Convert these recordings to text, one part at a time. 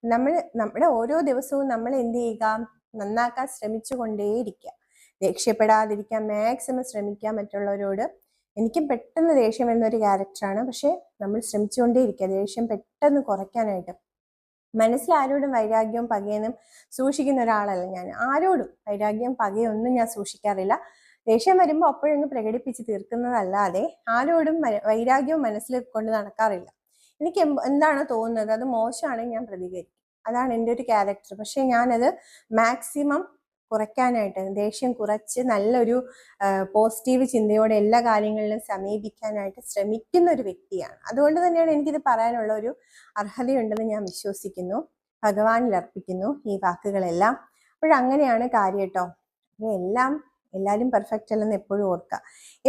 നമ്മുടെ ഓരോ ദിവസവും നമ്മൾ എന്ത് ചെയ്യുക, നന്നാക്കാൻ ശ്രമിച്ചുകൊണ്ടേയിരിക്കുക. ദേഷ്യപ്പെടാതിരിക്കാൻ മാക്സിമം ശ്രമിക്കുക മറ്റുള്ളവരോട്. എനിക്കും പെട്ടെന്ന് ദേഷ്യം വരുന്നൊരു ക്യാരക്ടറാണ്. പക്ഷെ നമ്മൾ ശ്രമിച്ചുകൊണ്ടേയിരിക്കുക ദേഷ്യം പെട്ടെന്ന് കുറയ്ക്കാനായിട്ട്. മനസ്സിൽ ആരോടും വൈരാഗ്യവും പകയൊന്നും സൂക്ഷിക്കുന്ന ഒരാളല്ല ഞാൻ. ആരോടും വൈരാഗ്യം പകയൊന്നും ഞാൻ സൂക്ഷിക്കാറില്ല. ദേഷ്യം വരുമ്പോൾ അപ്പോഴങ്ങ് പ്രകടിപ്പിച്ച് തീർക്കുന്നതല്ലാതെ ആരോടും വൈരാഗ്യവും മനസ്സിൽ കൊണ്ട് നടക്കാറില്ല. എനിക്ക് എന്താണോ തോന്നുന്നത് അത് മോശമാണെങ്കിൽ ഞാൻ പ്രതികരിക്കും. അതാണ് എൻ്റെ ഒരു ക്യാരക്ടർ. പക്ഷെ ഞാനത് മാക്സിമം കുറയ്ക്കാനായിട്ട്, ദേഷ്യം കുറച്ച് നല്ലൊരു പോസിറ്റീവ് ചിന്തയോടെ എല്ലാ കാര്യങ്ങളിലും സമീപിക്കാനായിട്ട് ശ്രമിക്കുന്ന ഒരു വ്യക്തിയാണ്. അതുകൊണ്ട് തന്നെയാണ് എനിക്കിത് പറയാനുള്ള ഒരു അർഹതയുണ്ടെന്ന് ഞാൻ വിശ്വസിക്കുന്നു. ഭഗവാനിൽ അർപ്പിക്കുന്നു ഈ വാക്കുകളെല്ലാം. അപ്പോഴങ്ങനെയാണ് കാര്യം കേട്ടോ. എല്ലാവരും പെർഫെക്റ്റ് അല്ലെന്ന് എപ്പോഴും ഓർക്കുക.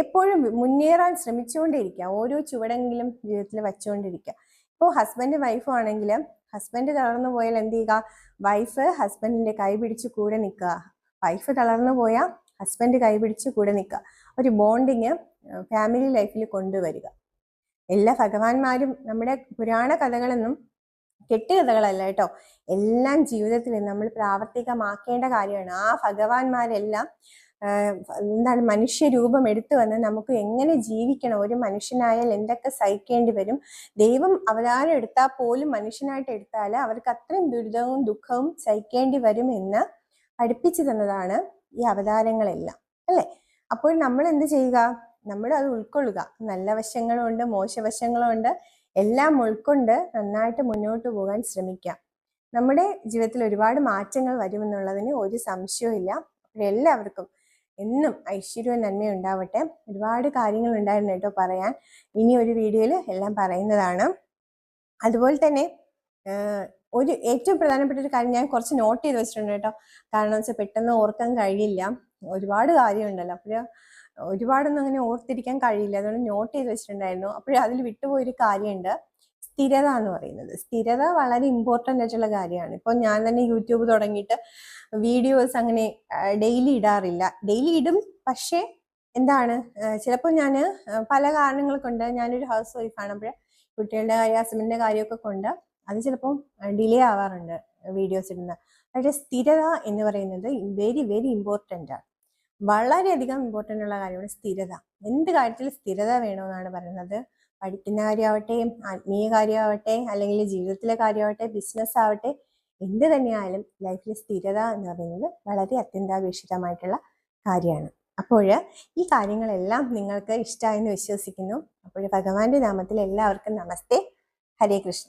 എപ്പോഴും മുന്നേറാൻ ശ്രമിച്ചുകൊണ്ടിരിക്കുക. ഓരോ ചുവടെങ്കിലും ജീവിതത്തിൽ വെച്ചുകൊണ്ടിരിക്കുക. ഇപ്പോൾ ഹസ്ബൻഡ് വൈഫും ആണെങ്കിൽ ഹസ്ബൻഡ് തളർന്നു പോയാൽ എന്ത് ചെയ്യുക, വൈഫ് ഹസ്ബൻഡിന്റെ കൈ പിടിച്ച് കൂടെ നിൽക്കുക. വൈഫ് തളർന്നു പോയാൽ ഹസ്ബൻഡ് കൈ പിടിച്ച് കൂടെ നിൽക്കുക. ഒരു ബോണ്ടിങ് ഫാമിലി ലൈഫിൽ കൊണ്ടുവരിക. എല്ലാ ഭഗവാന്മാരും നമ്മുടെ പുരാണ കഥകളൊന്നും കെട്ടുകഥകളല്ല കേട്ടോ. എല്ലാം ജീവിതത്തിൽ നമ്മൾ പ്രാവർത്തികമാക്കേണ്ട കാര്യമാണ്. ആ ഭഗവാന്മാരെല്ലാം മനുഷ്യരൂപം എടുത്തു വന്ന് നമുക്ക് എങ്ങനെ ജീവിക്കണം, ഒരു മനുഷ്യനായാൽ എന്തൊക്കെ സഹിക്കേണ്ടി വരും, ദൈവം അവതാരം എടുത്താൽ പോലും മനുഷ്യനായിട്ട് എടുത്താൽ അവർക്ക് അത്രയും ദുരിതവും ദുഃഖവും സഹിക്കേണ്ടി വരും എന്ന് പഠിപ്പിച്ചു തന്നതാണ് ഈ അവതാരങ്ങളെല്ലാം, അല്ലേ? അപ്പോൾ നമ്മൾ എന്ത് ചെയ്യുക, നമ്മൾ അത് ഉൾക്കൊള്ളുക. നല്ല വശങ്ങളും ഉണ്ട്, മോശവശങ്ങളും ഉണ്ട്. എല്ലാം ഉൾക്കൊണ്ട് നന്നായിട്ട് മുന്നോട്ട് പോകാൻ ശ്രമിക്കാം. നമ്മുടെ ജീവിതത്തിൽ ഒരുപാട് മാറ്റങ്ങൾ വരുമെന്നുള്ളതിന് ഒരു സംശയവും ഇല്ല. എല്ലാവർക്കും എന്നും ഐശ്വര്യവും നന്മയും ഉണ്ടാവട്ടെ. ഒരുപാട് കാര്യങ്ങൾ ഉണ്ടായിരുന്നു കേട്ടോ പറയാൻ. ഇനി ഒരു വീഡിയോയിൽ എല്ലാം പറയുന്നതാണ്. അതുപോലെ തന്നെ ഏറ്റവും പ്രധാനപ്പെട്ട ഒരു കാര്യം ഞാൻ കുറച്ച് നോട്ട് ചെയ്ത് വെച്ചിട്ടുണ്ട് കേട്ടോ. കാരണം വെച്ചാൽ പെട്ടെന്ന് ഓർക്കാൻ കഴിയില്ല, ഒരുപാട് കാര്യമുണ്ടല്ലോ. അപ്പോൾ ഒരുപാടൊന്നും അങ്ങനെ ഓർത്തിരിക്കാൻ കഴിയില്ല. അതുകൊണ്ട് നോട്ട് ചെയ്ത് വെച്ചിട്ടുണ്ടായിരുന്നു. അപ്പോൾ അതിൽ വിട്ടുപോയൊരു കാര്യമുണ്ട്, സ്ഥിരത എന്ന് പറയുന്നത്. സ്ഥിരത വളരെ ഇമ്പോർട്ടൻ്റ് ആയിട്ടുള്ള കാര്യമാണ്. ഇപ്പോൾ ഞാൻ തന്നെ യൂട്യൂബ് തുടങ്ങിയിട്ട് വീഡിയോസ് അങ്ങനെ ഡെയിലി ഇടാറില്ല. ഡെയിലി ഇടും, പക്ഷേ ചിലപ്പോൾ ഞാൻ പല കാരണങ്ങൾ കൊണ്ട്, ഞാനൊരു ഹൗസ് വൈഫാണ്. അപ്പോൾ കുട്ടികളുടെ കാര്യം ഹസ്ബൻഡിൻ്റെ കാര്യമൊക്കെ കൊണ്ട് അത് ചിലപ്പം ഡിലേ ആവാറുണ്ട് വീഡിയോസ് ഇടുന്നത്. പക്ഷേ സ്ഥിരത എന്ന് പറയുന്നത് വെരി വെരി ഇമ്പോർട്ടൻ്റ് ആണ്. വളരെയധികം ഇമ്പോർട്ടൻ്റ് ഉള്ള കാര്യമാണ് സ്ഥിരത. എന്ത് കാര്യത്തിൽ സ്ഥിരത വേണമെന്നാണ് പറയുന്നത്. പഠിക്കുന്ന കാര്യമാവട്ടെ, ആത്മീയ കാര്യമാവട്ടെ, അല്ലെങ്കിൽ ജീവിതത്തിലെ കാര്യമാവട്ടെ, ബിസിനസ് ആവട്ടെ, എന്ത് തന്നെയായാലും ലൈഫിൽ സ്ഥിരത എന്ന് പറയുന്നത് വളരെ അത്യന്താപേക്ഷിതമായിട്ടുള്ള കാര്യമാണ്. അപ്പോൾ ഈ കാര്യങ്ങളെല്ലാം നിങ്ങൾക്ക് ഇഷ്ടമായെന്ന് വിശ്വസിക്കുന്നു. അപ്പോൾ ഭഗവാന്റെ നാമത്തിൽ എല്ലാവർക്കും നമസ്തേ, ഹരേ കൃഷ്ണ.